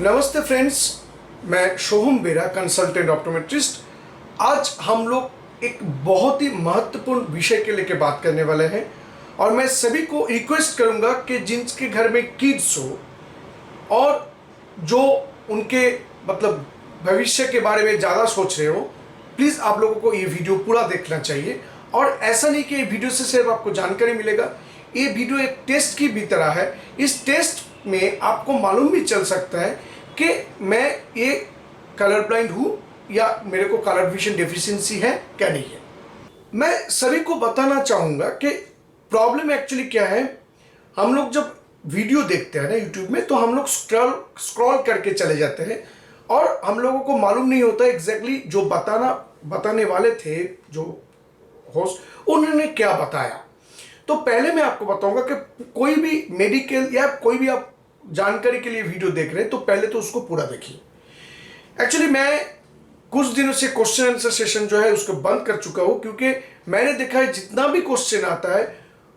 नमस्ते फ्रेंड्स, मैं शोहम बेरा, कंसल्टेंट ऑप्टोमेट्रिस्ट। आज हम लोग एक बहुत ही महत्वपूर्ण विषय के लेकर बात करने वाले हैं और मैं सभी को रिक्वेस्ट करूंगा कि जिनके घर में किड्स हो और जो उनके भविष्य के बारे में ज़्यादा सोच रहे हो, प्लीज़ आप लोगों को ये वीडियो पूरा देखना चाहिए। और ऐसा नहीं कि ये वीडियो से सिर्फ आपको जानकारी मिलेगा, ये वीडियो एक टेस्ट की भी तरह है। इस टेस्ट में आपको मालूम भी चल सकता है कि मैं ये कलर ब्लाइंड हूँ या मेरे को कलर विजन डेफिशिएंसी है क्या नहीं है। मैं सभी को बताना चाहूँगा कि प्रॉब्लम एक्चुअली क्या है। हम लोग जब वीडियो देखते हैं ना यूट्यूब में, तो हम लोग स्क्रॉल करके चले जाते हैं और हम लोगों को मालूम नहीं होता एग्जैक्टली जो बताने वाले थे, जो होस्ट, उन्होंने क्या बताया। तो पहले मैं आपको बताऊंगा कि कोई भी मेडिकल या कोई भी आप जानकारी के लिए वीडियो देख रहे हैं तो पहले तो उसको पूरा देखिए। एक्चुअली मैं कुछ दिनों से क्वेश्चन आंसर सेशन जो है उसको बंद कर चुका हूं, क्योंकि मैंने देखा है जितना भी क्वेश्चन आता है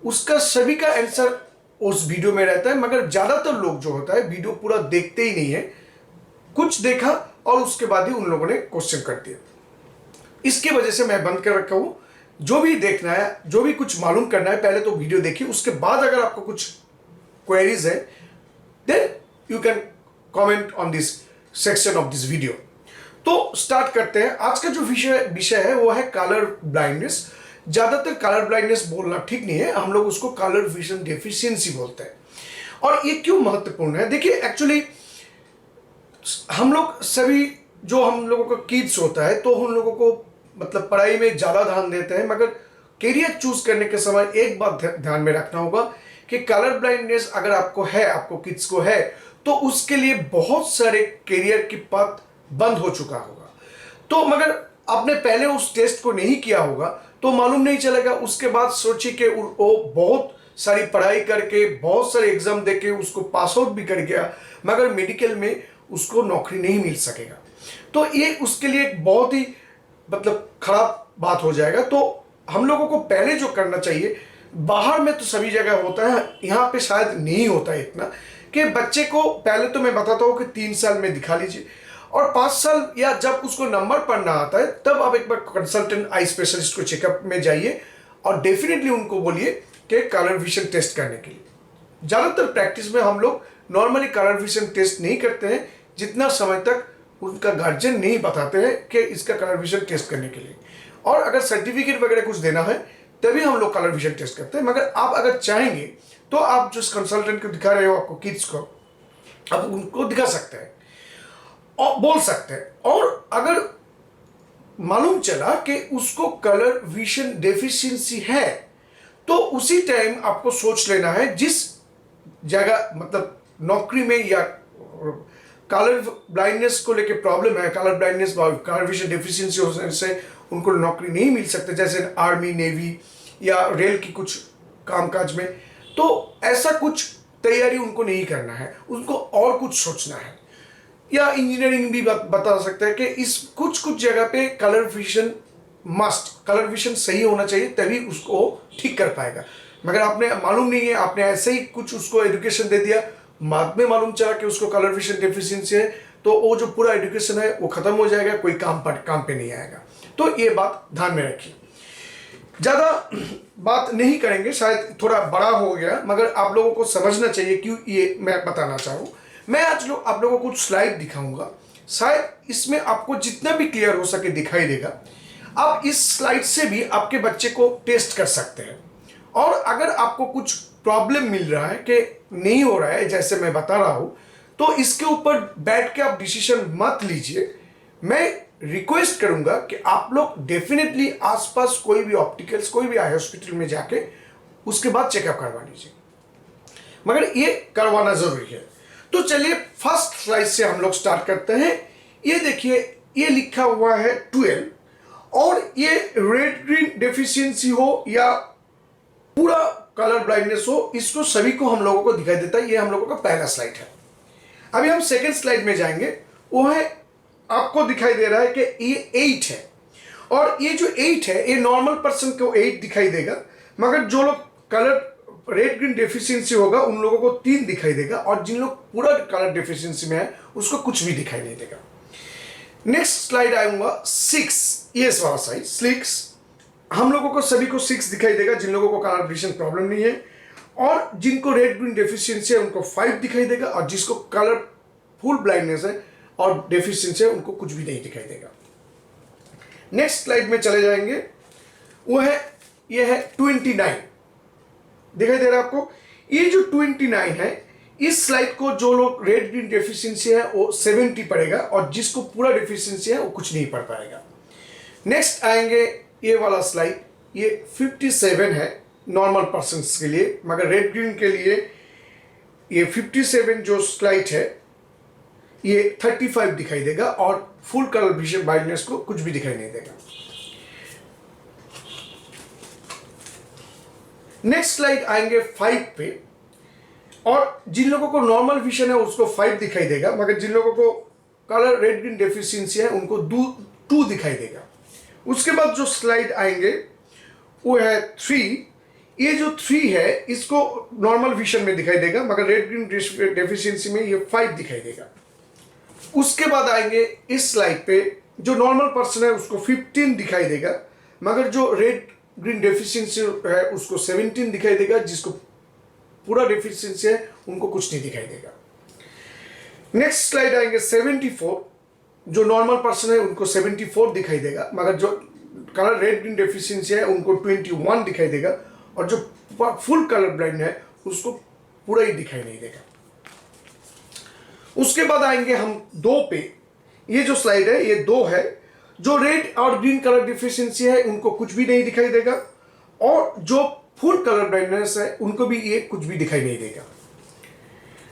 उसका सभी का आंसर उस वीडियो में रहता है, मगर ज़्यादातर लोग जो होता है वीडियो पूरा देखते ही नहीं है। कुछ देखा और उसके बाद ही उन लोगों ने क्वेश्चन कर दिया। इसके वजह से मैं बंद कर रखा हूँ। जो भी देखना है, जो भी कुछ मालूम करना है, पहले तो वीडियो देखिए, उसके बाद अगर आपको कुछ क्वेरीज है then you can comment on this section of this video. तो स्टार्ट करते हैं। आज का जो विषय है वो है कलर ब्लाइंडनेस। ज़्यादातर कलर ब्लाइंडनेस बोलना ठीक नहीं है, हम लोग उसको कलर विजन डेफिशिएंसी बोलते हैं। और ये क्यों महत्वपूर्ण है, देखिए एक्चुअली हम लोग सभी, जो हम लोगों का किड्स होता है, तो उन लोगों को पढ़ाई में ज़्यादा ध्यान देते हैं, मगर करियर चूज करने के समय एक बात ध्यान में रखना होगा कि कलर ब्लाइंडनेस अगर आपको है, आपको किड्स को है, तो उसके लिए बहुत सारे करियर की पथ बंद हो चुका होगा। तो मगर आपने पहले उस टेस्ट को नहीं किया होगा तो मालूम नहीं चलेगा। उसके बाद सोचिए कि वो बहुत सारी पढ़ाई करके, बहुत सारे एग्जाम देके उसको पास आउट भी कर गया, मगर मेडिकल में उसको नौकरी नहीं मिल सकेगा। तो ये उसके लिए एक बहुत ही खराब बात हो जाएगा। तो हम लोगों को पहले जो करना चाहिए, बाहर में तो सभी जगह होता है, यहाँ पे शायद नहीं होता है इतना, कि बच्चे को पहले तो मैं बताता हूँ कि 3 साल में दिखा लीजिए, और 5 साल या जब उसको नंबर पढ़ना आता है तब आप एक बार कंसल्टेंट आई स्पेशलिस्ट को चेकअप में जाइए और डेफिनेटली उनको बोलिए कि कलर विजन टेस्ट करने के लिए। ज़्यादातर प्रैक्टिस में हम लोग नॉर्मली कलर विजन टेस्ट नहीं करते हैं जितना समय तक उनका गार्जियन नहीं बताते हैं कि इसका कलर विजन टेस्ट करने के लिए। और अगर सर्टिफिकेट वगैरह कुछ देना है तभी हम लोग कलर विजन टेस्ट करते हैं। मगर आप अगर चाहेंगे तो आप जिस कंसल्टेंट को दिखा रहे हो, आपको किड्स को, आप उनको दिखा सकते हैं और बोल सकते हैं। और अगर मालूम चला कि उसको कलर विजन डेफिशिएंसी है तो उसी टाइम आपको सोच लेना है, जिस जगह नौकरी में या कलर ब्लाइंडनेस को लेके प्रॉब्लम है, colour blindness colour vision deficiency होने से उनको नौकरी नहीं मिल सकते, जैसे आर्मी, नेवी या रेल की कुछ कामकाज में, तो ऐसा कुछ तैयारी उनको नहीं करना है, उनको और कुछ सोचना है। या इंजीनियरिंग भी बता सकते हैं कि इस कुछ जगह पे कलर विजन कलर विजन सही होना चाहिए, तभी उसको ठीक कर पाएगा। मगर आपने मालूम नहीं है, आपने ऐसे ही कुछ उसको एजुकेशन दे दिया, बाद में मालूम चला कि उसको कलर विजन डेफिशिएंसी है, तो वो जो पूरा एजुकेशन है वो खत्म हो जाएगा, कोई काम पे नहीं आएगा। तो ये बात ध्यान में रखिए। ज़्यादा बात नहीं करेंगे, शायद थोड़ा बड़ा हो गया, मगर आप लोगों को समझना चाहिए क्यों ये मैं बताना चाहूँ। मैं आज आप लोगों को कुछ स्लाइड दिखाऊंगा, शायद इसमें आपको जितना भी क्लियर हो सके दिखाई देगा। आप इस स्लाइड से भी आपके बच्चे को टेस्ट कर सकते हैं। और अगर आपको कुछ प्रॉब्लम मिल रहा है कि नहीं हो रहा है जैसे मैं बता रहा हूँ, तो इसके ऊपर बैठ के आप डिसीजन मत लीजिए। मैं रिक्वेस्ट करूंगा कि आप लोग डेफिनेटली आसपास कोई भी ऑप्टिकल्स, कोई भी आई हॉस्पिटल में जाके उसके बाद चेकअप करवा लीजिए, मगर ये करवाना जरूरी है। तो चलिए फर्स्ट स्लाइड से हम लोग स्टार्ट करते हैं। ये देखिए, ये लिखा हुआ है 12, और ये रेड ग्रीन डेफिशिएंसी हो या पूरा कलर ब्लाइंडनेस हो, इसको सभी को हम लोगों को दिखाई देता है। ये हम लोगों का पहला स्लाइड है। अभी हम सेकेंड स्लाइड में जाएंगे। वो है, आपको दिखाई दे रहा है कि ये 8 है, और ये जो 8 है ये नॉर्मल पर्सन को 8 दिखाई देगा, मगर जो लोग कलर रेड ग्रीन डेफिशिएंसी होगा उन लोगों को 3 दिखाई देगा, और जिन लोग पूरा कलर डेफिशिएंसी में है उसको कुछ भी दिखाई नहीं देगा। नेक्स्ट स्लाइड आऊंगा 6, ये वाला साइड 6, हम लोगों को सभी को 6 दिखाई देगा जिन लोगों को कलर विजन प्रॉब्लम नहीं है, और जिनको रेड ग्रीन डेफिशिएंसी है उनको 5 दिखाई देगा, और जिसको कलर फुल ब्लाइंडनेस है और डेफिशिएंसी है उनको कुछ भी नहीं दिखाई देगा। नेक्स्ट स्लाइड में चले जाएंगे, वो है ये है 29, दिखाई दे रहा है आपको। ये जो 29 है, इस स्लाइड को जो लोग रेड ग्रीन डेफिशिएंसी है वो 70 पड़ेगा, और जिसको पूरा डेफिशिएंसी है वो कुछ नहीं पढ़ पाएगा। नेक्स्ट आएंगे ये वाला स्लाइड, ये 57 है नॉर्मल पर्सन्स के लिए, मगर रेड ग्रीन के लिए ये 57 जो स्लाइड है ये 35 दिखाई देगा, और फुल कलर विजन ब्राइटनेस को कुछ भी दिखाई नहीं देगा। नेक्स्ट स्लाइड आएंगे 5 पे, और जिन लोगों को नॉर्मल विजन है उसको 5 दिखाई देगा, मगर जिन लोगों को कलर रेड ग्रीन डेफिशिएंसी है उनको 2 दिखाई देगा। उसके बाद जो स्लाइड आएंगे वो है 3, ये जो 3 है इसको नॉर्मल विजन में दिखाई देगा, मगर रेड ग्रीन डेफिशिएंसी में ये 5 दिखाई देगा। उसके बाद आएंगे इस स्लाइड पे, जो नॉर्मल पर्सन है उसको 15 दिखाई देगा, मगर जो रेड ग्रीन डेफिशिएंसी है उसको 17 दिखाई देगा, जिसको पूरा डेफिशिएंसी है उनको कुछ नहीं दिखाई देगा। नेक्स्ट स्लाइड आएंगे 74, जो नॉर्मल पर्सन है उनको 74 दिखाई देगा, मगर जो कलर रेड ग्रीन डेफिशिएंसी है उनको 21 दिखाई देगा, और जो फुल कलर ब्लाइंड है उसको पूरा ही दिखाई नहीं देगा। उसके बाद आएंगे हम 2 पे, ये जो स्लाइड है ये 2 है, जो रेड और ग्रीन कलर डेफिशिएंसी है उनको कुछ भी नहीं दिखाई देगा, और जो फुल कलर ब्लाइंडनेस है उनको भी ये कुछ भी दिखाई नहीं देगा।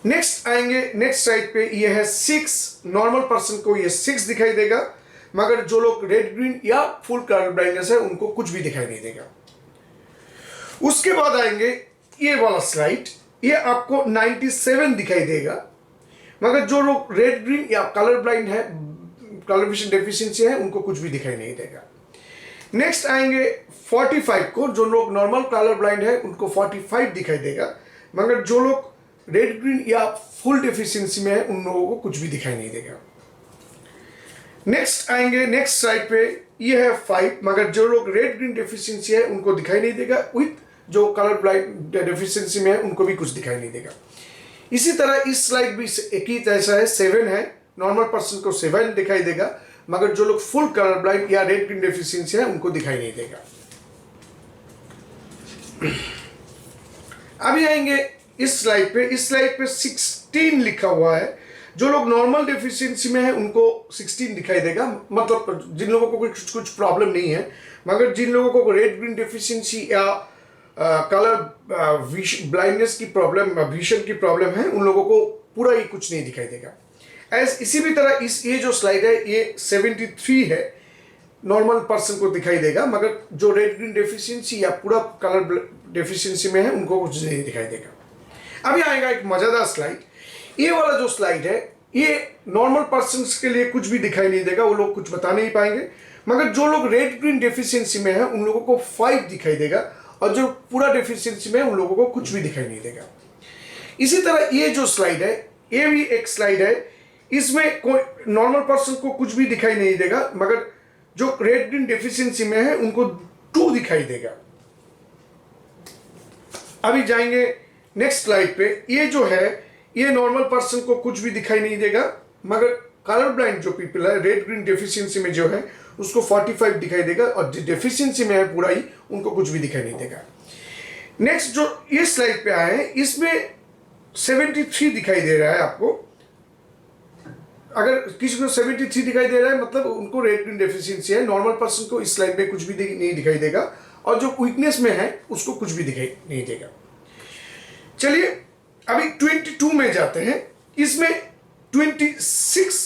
नेक्स्ट आएंगे नेक्स्ट स्लाइड पे, ये है 6, नॉर्मल पर्सन को ये 6 दिखाई देगा, मगर जो लोग रेड ग्रीन या फुल कलर ब्लाइंडनेस है उनको कुछ भी दिखाई नहीं देगा। उसके बाद आएंगे ये वाला स्लाइड, ये आपको 97 दिखाई देगा, मगर जो लोग रेड ग्रीन या कलर ब्लाइंड है, कलर विजन डेफिशिएंसी है उनको कुछ भी दिखाई नहीं देगा। नेक्स्ट आएंगे 45 को, जो लोग नॉर्मल कलर ब्लाइंड है उनको 45 दिखाई देगा, मगर जो लोग रेड ग्रीन या फुल डेफिशिएंसी में है उन लोगों को कुछ भी दिखाई नहीं देगा। नेक्स्ट आएंगे नेक्स्ट स्लाइड पे, ये है 5, मगर जो लोग रेड ग्रीन डेफिशिएंसी है उनको दिखाई नहीं देगा, विथ जो कलर ब्लाइंड डेफिशिएंसी में है उनको भी कुछ दिखाई नहीं देगा। इसी तरह इस स्लाइड भी एक ही जैसा है, 7 है, नॉर्मल पर्सन को 7 दिखाई देगा, मगर जो लोग फुल कलर ब्लाइंड या रेड ग्रीन डेफिशिएंसी है उनको दिखाई नहीं देगा। अभी आएंगे इस स्लाइड पे, इस स्लाइड पे 16 लिखा हुआ है, जो लोग नॉर्मल डेफिशिएंसी में है उनको 16 दिखाई देगा, मतलब जिन लोगों को कुछ प्रॉब्लम नहीं है, मगर जिन लोगों को रेड ग्रीन डेफिशिएंसी या कलर ब्लाइंडनेस की प्रॉब्लम, विजन की प्रॉब्लम है, उन लोगों को पूरा ही कुछ नहीं दिखाई देगा। इसी भी तरह ये जो स्लाइड है ये 73 है, नॉर्मल पर्सन को दिखाई देगा, मगर जो रेड ग्रीन डेफिशिएंसी या पूरा कलर डेफिशिएंसी में है उनको कुछ नहीं दिखाई देगा। अभी आएगा एक मज़ेदार स्लाइड, ये वाला जो स्लाइड है ये नॉर्मल पर्सन के लिए कुछ भी दिखाई नहीं देगा, वो लोग कुछ बता नहीं पाएंगे, मगर जो लोग रेड ग्रीन डेफिशिएंसी में है उन लोगों को 5 दिखाई देगा, और जो पूरा डेफिशिएंसी में है उन लोगों को कुछ भी दिखाई नहीं देगा। इसी तरह ये जो स्लाइड है ये भी एक स्लाइड है, इसमें कोई नॉर्मल पर्सन को कुछ भी दिखाई नहीं देगा, मगर जो रेड ग्रीन डेफिशिएंसी में है उनको 2 दिखाई देगा। अभी जाएंगे नेक्स्ट स्लाइड पे, ये जो है ये नॉर्मल पर्सन को कुछ भी दिखाई नहीं देगा, मगर कलर ब्लाइंड जो पीपल है रेड ग्रीन डेफिशिएंसी में जो है उसको 45 दिखाई देगा, और जो डेफिशिएंसी में है पूरा ही उनको कुछ भी दिखाई नहीं देगा। नेक्स्ट जो ये स्लाइड पे आए हैं इसमें 73 दिखाई दे रहा है आपको, अगर किसी को 73 दिखाई दे रहा है मतलब उनको रेड ग्रीन डेफिशिएंसी है, नॉर्मल पर्सन को इस स्लाइड में कुछ भी नहीं दिखाई देगा, और जो वीकनेस में है उसको कुछ भी दिखाई नहीं देगा। चलिए अभी 22 में जाते हैं, इसमें 26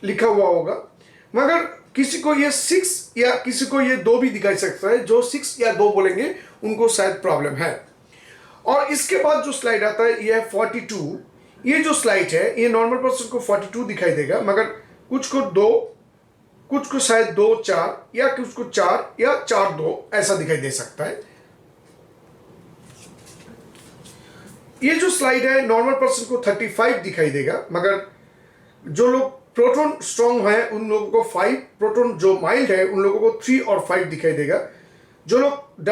लिखा हुआ होगा, मगर किसी को ये 6 या किसी को ये 2 भी दिखाई सकता है, जो 6 या 2 बोलेंगे उनको शायद प्रॉब्लम है। और इसके बाद जो स्लाइड आता है ये है 42, ये जो स्लाइड है ये नॉर्मल पर्सन को 42 दिखाई देगा, मगर कुछ को 2, कुछ को शायद 2 4 या कुछ को 4 या 4 2 ऐसा दिखाई दे सकता है। ये जो स्लाइड है नॉर्मल पर्सन को 35 दिखाई देगा, मगर जो लोग प्रोटॉन स्ट्रॉन्ग है उन लोगों को 5, प्रोटॉन जो माइल्ड है उन लोगों को 3 और 5 दिखाई देगा। जो लोग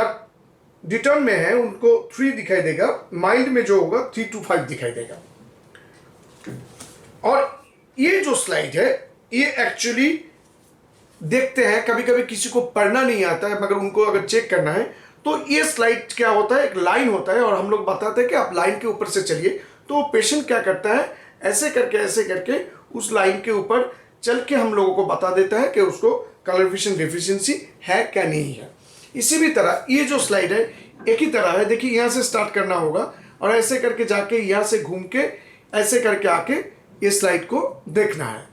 डिटर्न में है उनको 3 दिखाई देगा, माइल्ड में जो होगा 3 to 5 दिखाई देगा। और ये जो स्लाइड है ये एक्चुअली देखते हैं, कभी कभी किसी को पढ़ना नहीं आता है मगर उनको अगर चेक करना है तो ये स्लाइड क्या होता है, एक लाइन होता है और हम लोग बताते हैं कि आप लाइन के ऊपर से चलिए। तो पेशेंट क्या करता है, ऐसे करके उस लाइन के ऊपर चल के हम लोगों को बता देता है कि उसको कलर विजन डेफिशिएंसी है क्या नहीं है। इसी भी तरह ये जो स्लाइड है एक ही तरह है, देखिए यहाँ से स्टार्ट करना होगा और ऐसे करके जाके यहाँ से घूम के ऐसे करके आके ये स्लाइड को देखना है।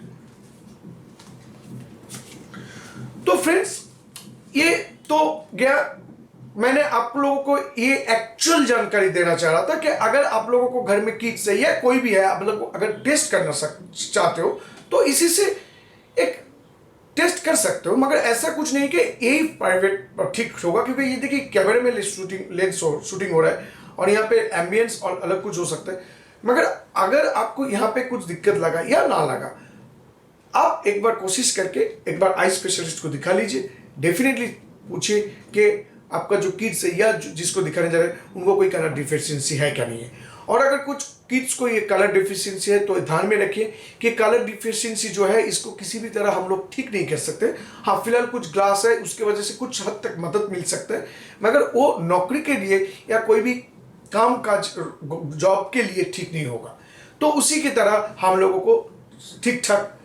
तो फ्रेंड्स ये तो गया, मैंने आप लोगों को ये एक्चुअल जानकारी देना चाह रहा था कि अगर आप लोगों को घर में किड्स है या कोई भी है, आप लोग अगर टेस्ट करना चाहते हो तो इसी से एक टेस्ट कर सकते हो, मगर ऐसा कुछ नहीं कि यही प्राइवेट पर ठीक होगा, क्योंकि ये देखिए कैमरे में शूटिंग हो रहा है और यहाँ पे एम्बियंस और अलग कुछ हो सकता है। मगर अगर आपको यहाँ पे कुछ दिक्कत लगा या ना लगा, आप एक बार कोशिश करके एक बार आई स्पेशलिस्ट को दिखा लीजिए। डेफिनेटली पूछिए कि आपका जो किड्स है या जिसको दिखाने जा रहे हैं उनको कोई कलर डिफिशियंसी है क्या नहीं है। और अगर कुछ किड्स को ये कलर डिफिशियंसी है तो ध्यान में रखिए कि कलर डिफिशियंसी जो है इसको किसी भी तरह हम लोग ठीक नहीं कर सकते। हाँ, फिलहाल कुछ ग्लास है उसके वजह से कुछ हद तक मदद मिल सकता है, मगर वो नौकरी के लिए या कोई भी काम काज जॉब के लिए ठीक नहीं होगा। तो उसी की तरह हम लोगों को ठीक ठाक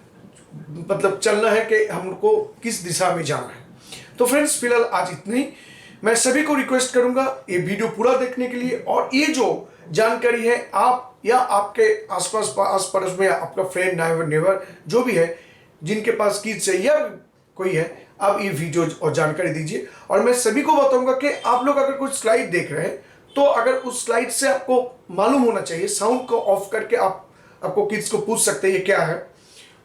मतलब चलना है कि हमको किस दिशा में जाना है। तो फ्रेंड्स फिलहाल आज इतना ही। मैं सभी को रिक्वेस्ट करूंगा ये वीडियो पूरा देखने के लिए, और ये जो जानकारी है आप या आपके आसपास आस पड़ोस में आपका फ्रेंड नेवर जो भी है जिनके पास किड्स है या कोई है, आप ये वीडियो और जानकारी दीजिए। और मैं सभी को बताऊंगा कि आप लोग अगर कुछ स्लाइड देख रहे हैं तो अगर उस स्लाइड से आपको मालूम होना चाहिए, साउंड को ऑफ करके आपको किड्स को पूछ सकते हैं ये क्या है।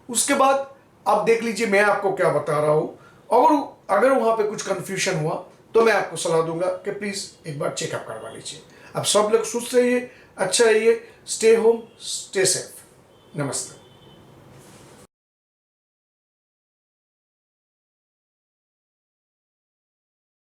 उसके बाद आप देख लीजिए मैं आपको क्या बता रहा हूँ, और अगर वहाँ पे कुछ कंफ्यूजन हुआ तो मैं आपको सलाह दूंगा कि प्लीज़ एक बार चेकअप करवा लीजिए। अब सब लोग सुस्त रहिए, अच्छा रहिए, स्टे होम, स्टे सेफ। नमस्ते।